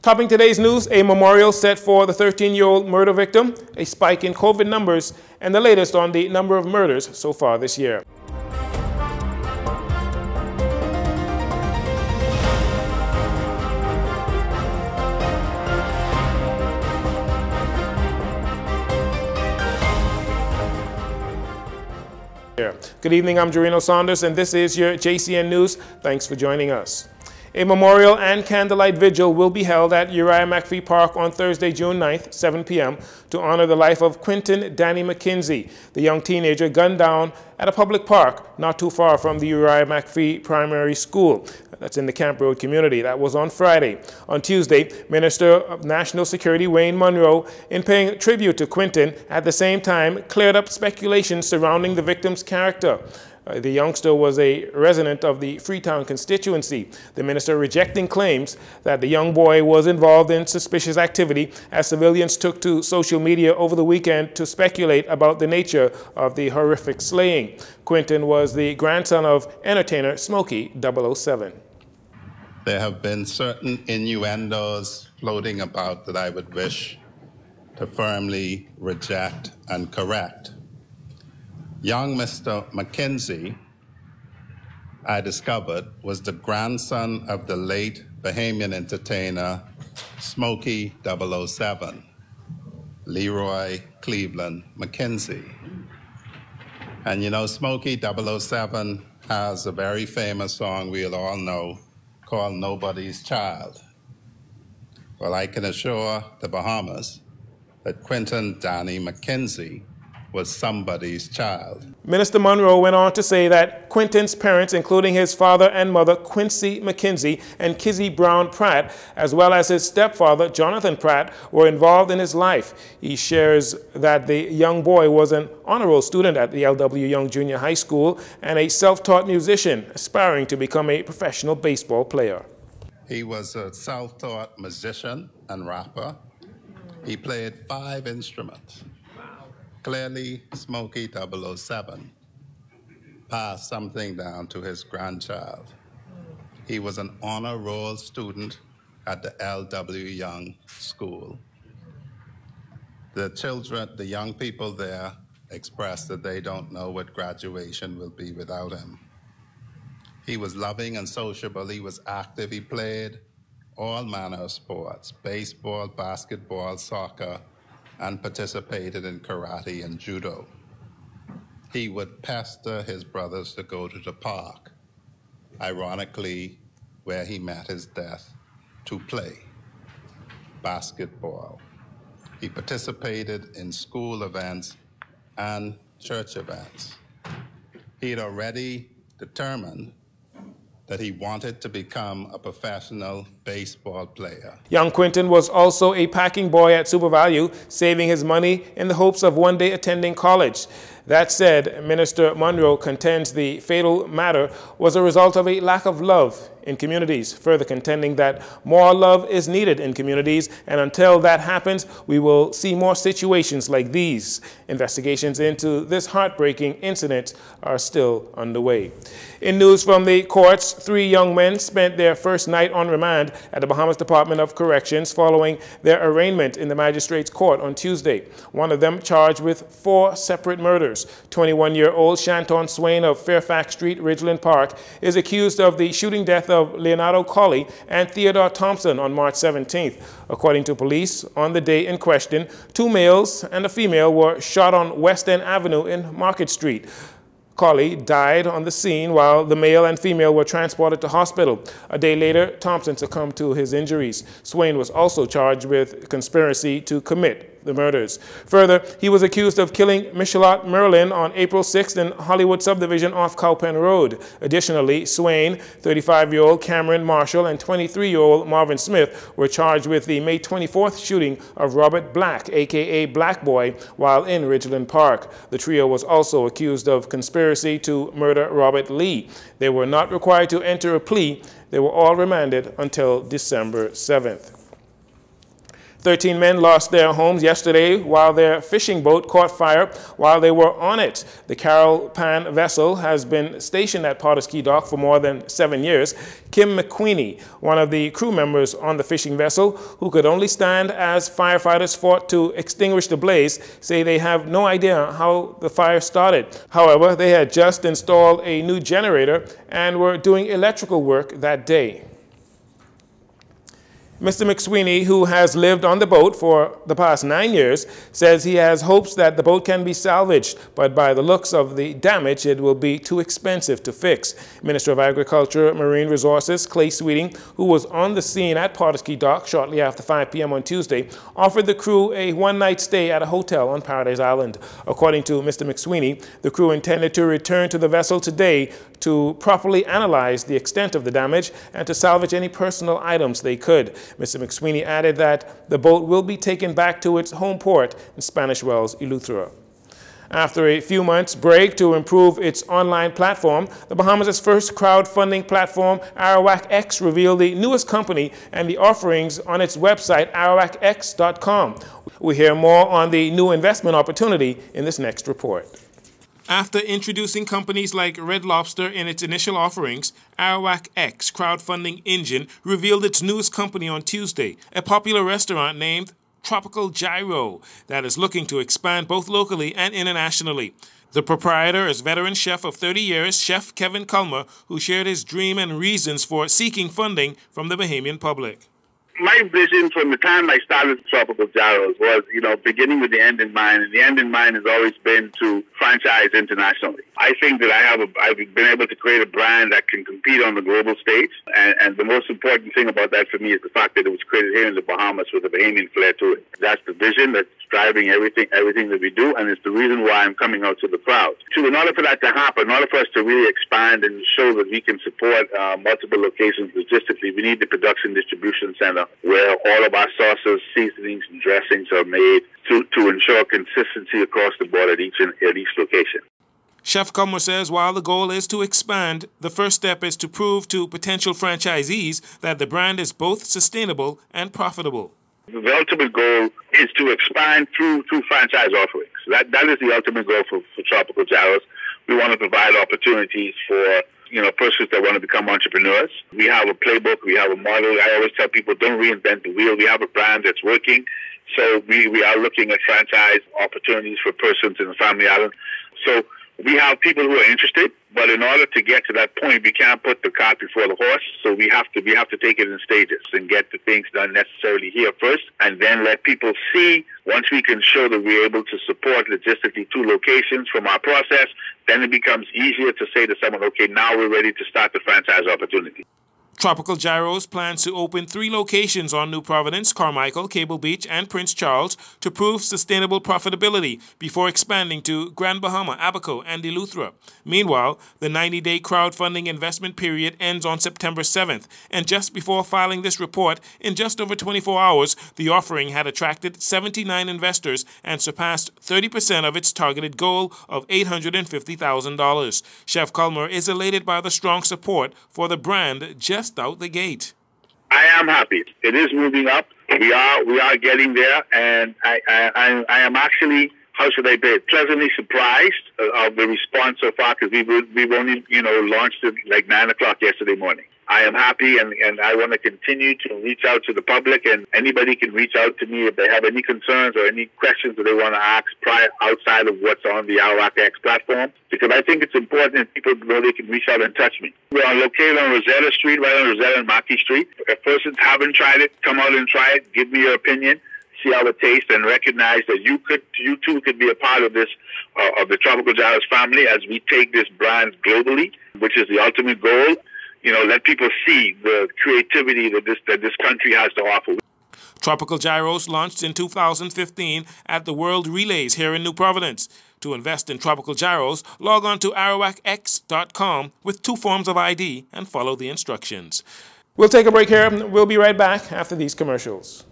Topping today's news, a memorial set for the 13-year-old murder victim, a spike in COVID numbers, and the latest on the number of murders so far this year. Good evening, I'm Jarino Saunders, and this is your JCN News. Thanks for joining us. A memorial and candlelight vigil will be held at Uriah McPhee Park on Thursday, June 9th, 7 p.m. to honor the life of Quinton Danny McKenzie, the young teenager gunned down at a public park not too far from the Uriah McPhee Primary School. That's in the Camp Road community. That was on Friday. On Tuesday, Minister of National Security Wayne Munro, in paying tribute to Quinton, at the same time cleared up speculation surrounding the victim's character. The youngster was a resident of the Freetown constituency. The minister rejecting claims that the young boy was involved in suspicious activity as civilians took to social media over the weekend to speculate about the nature of the horrific slaying. Quinton was the grandson of entertainer Smokey 007. There have been certain innuendos floating about that I would wish to firmly reject and correct. Young Mr. McKenzie, I discovered, was the grandson of the late Bahamian entertainer Smokey 007, Leroy Cleveland McKenzie. And you know, Smokey 007 has a very famous song we'll all know called Nobody's Child. Well, I can assure the Bahamas that Quinton Danny McKenzie was somebody's child. Minister Munro went on to say that Quinton's parents, including his father and mother, Quincy McKenzie and Kizzy Brown Pratt, as well as his stepfather, Jonathan Pratt, were involved in his life. He shares that the young boy was an honor roll student at the L.W. Young Junior High School and a self-taught musician, aspiring to become a professional baseball player. He was a self-taught musician and rapper. He played 5 instruments. Clearly, Smokey 007 passed something down to his grandchild. He was an honor roll student at the L.W. Young School. The children, the young people there, expressed that they don't know what graduation will be without him. He was loving and sociable. He was active. He played all manner of sports: baseball, basketball, soccer, and participated in karate and judo. He would pester his brothers to go to the park, ironically, where he met his death, to play basketball. He participated in school events and church events. He had already determined that he wanted to become a professional baseball player. Young Quinton was also a packing boy at Super Value, saving his money in the hopes of one day attending college. That said, Minister Munro contends the fatal matter was a result of a lack of love in communities, further contending that more love is needed in communities, and until that happens, we will see more situations like these. Investigations into this heartbreaking incident are still underway. In news from the courts, 3 young men spent their first night on remand at the Bahamas Department of Corrections following their arraignment in the magistrate's court on Tuesday. One of them charged with 4 separate murders. 21-year-old Shanton Swain of Fairfax Street, Ridgeland Park, is accused of the shooting death of Leonardo Colley and Theodore Thompson on March 17th. According to police, on the day in question, 2 males and a female were shot on West End Avenue in Market Street. Colley died on the scene while the male and female were transported to hospital. A day later, Thompson succumbed to his injuries. Swain was also charged with conspiracy to commit the murders. Further, he was accused of killing Michelotte Merlin on April 6th in Hollywood subdivision off Cowpen Road. Additionally, Swain, 35-year-old Cameron Marshall, and 23-year-old Marvin Smith were charged with the May 24th shooting of Robert Black, a.k.a. Black Boy, while in Ridgeland Park. The trio was also accused of conspiracy to murder Robert Lee. They were not required to enter a plea. They were all remanded until December 7th. 13 men lost their homes yesterday while their fishing boat caught fire while they were on it. The Carol Pan vessel has been stationed at Pardusky Dock for more than 7 years. Kim McQueenie, one of the crew members on the fishing vessel, who could only stand as firefighters fought to extinguish the blaze, say they have no idea how the fire started. However, they had just installed a new generator and were doing electrical work that day. Mr. McSweeney, who has lived on the boat for the past 9 years, says he has hopes that the boat can be salvaged, but by the looks of the damage, it will be too expensive to fix. Minister of Agriculture and Marine Resources, Clay Sweeting, who was on the scene at Pardusky Dock shortly after 5 p.m. on Tuesday, offered the crew a one-night stay at a hotel on Paradise Island. According to Mr. McSweeney, the crew intended to return to the vessel today to properly analyze the extent of the damage and to salvage any personal items they could. Mr. McSweeney added that the boat will be taken back to its home port in Spanish Wells, Eleuthera. After a few months' break to improve its online platform, the Bahamas' first crowdfunding platform, Arawak X, revealed the newest company and the offerings on its website, arawakx.com. We hear more on the new investment opportunity in this next report. After introducing companies like Red Lobster in its initial offerings, Arawak X crowdfunding engine revealed its newest company on Tuesday, a popular restaurant named Tropical Gyro that is looking to expand both locally and internationally. The proprietor is veteran chef of 30 years, Chef Kevin Culmer, who shared his dream and reasons for seeking funding from the Bahamian public. My vision from the time I started Tropical Gyros was, beginning with the end in mind. And the end in mind has always been to franchise internationally. I think that I've been able to create a brand that can compete on the global stage. And the most important thing about that for me is the fact that it was created here in the Bahamas with a Bahamian flair to it. That's the vision that's driving everything that we do. And it's the reason why I'm coming out to the crowd. So in order for that to happen, in order for us to really expand and show that we can support multiple locations logistically, we need the production distribution center where all of our sauces, seasonings, and dressings are made to ensure consistency across the board at each location. Chef Culmer says while the goal is to expand, the first step is to prove to potential franchisees that the brand is both sustainable and profitable. The ultimate goal is to expand through franchise offerings. That is the ultimate goal for Tropical Gyros. We want to provide opportunities for persons that want to become entrepreneurs. We have a playbook, we have a model. I always tell people, don't reinvent the wheel. We have a brand that's working. So we are looking at franchise opportunities for persons in the family island. So we have people who are interested, but in order to get to that point, we can't put the cart before the horse. So we have to take it in stages and get the things done necessarily here first, and then let people see. Once we can show that we're able to support logistically 2 locations from our process, then it becomes easier to say to someone, okay, now we're ready to start the franchise opportunity. Tropical Gyros plans to open 3 locations on New Providence, Carmichael, Cable Beach, and Prince Charles to prove sustainable profitability before expanding to Grand Bahama, Abaco, and Eleuthera. Meanwhile, the 90-day crowdfunding investment period ends on September 7th, and just before filing this report, in just over 24 hours, the offering had attracted 79 investors and surpassed 30% of its targeted goal of $850,000. Chef Culmer is elated by the strong support for the brand just out the gate. I am happy. It is moving up. We are getting there, and I am actually, how should I say, pleasantly surprised of the response so far, because we've only launched it like 9 o'clock yesterday morning. I am happy, and I want to continue to reach out to the public, and anybody can reach out to me if they have any concerns or any questions that they want to ask outside of what's on the Arawak X platform, because I think it's important that people know they can reach out and touch me. We are located on Rosetta Street, right on Rosetta and Maki Street. If persons haven't tried it, come out and try it. Give me your opinion. See how it tastes, and recognize that you too could be a part of this, of the Tropical Gyros family as we take this brand globally, which is the ultimate goal. Let people see the creativity that this country has to offer. Tropical Gyros launched in 2015 at the World Relays here in New Providence. To invest in Tropical Gyros, log on to arawakx.com with 2 forms of ID and follow the instructions. We'll take a break here. We'll be right back after these commercials.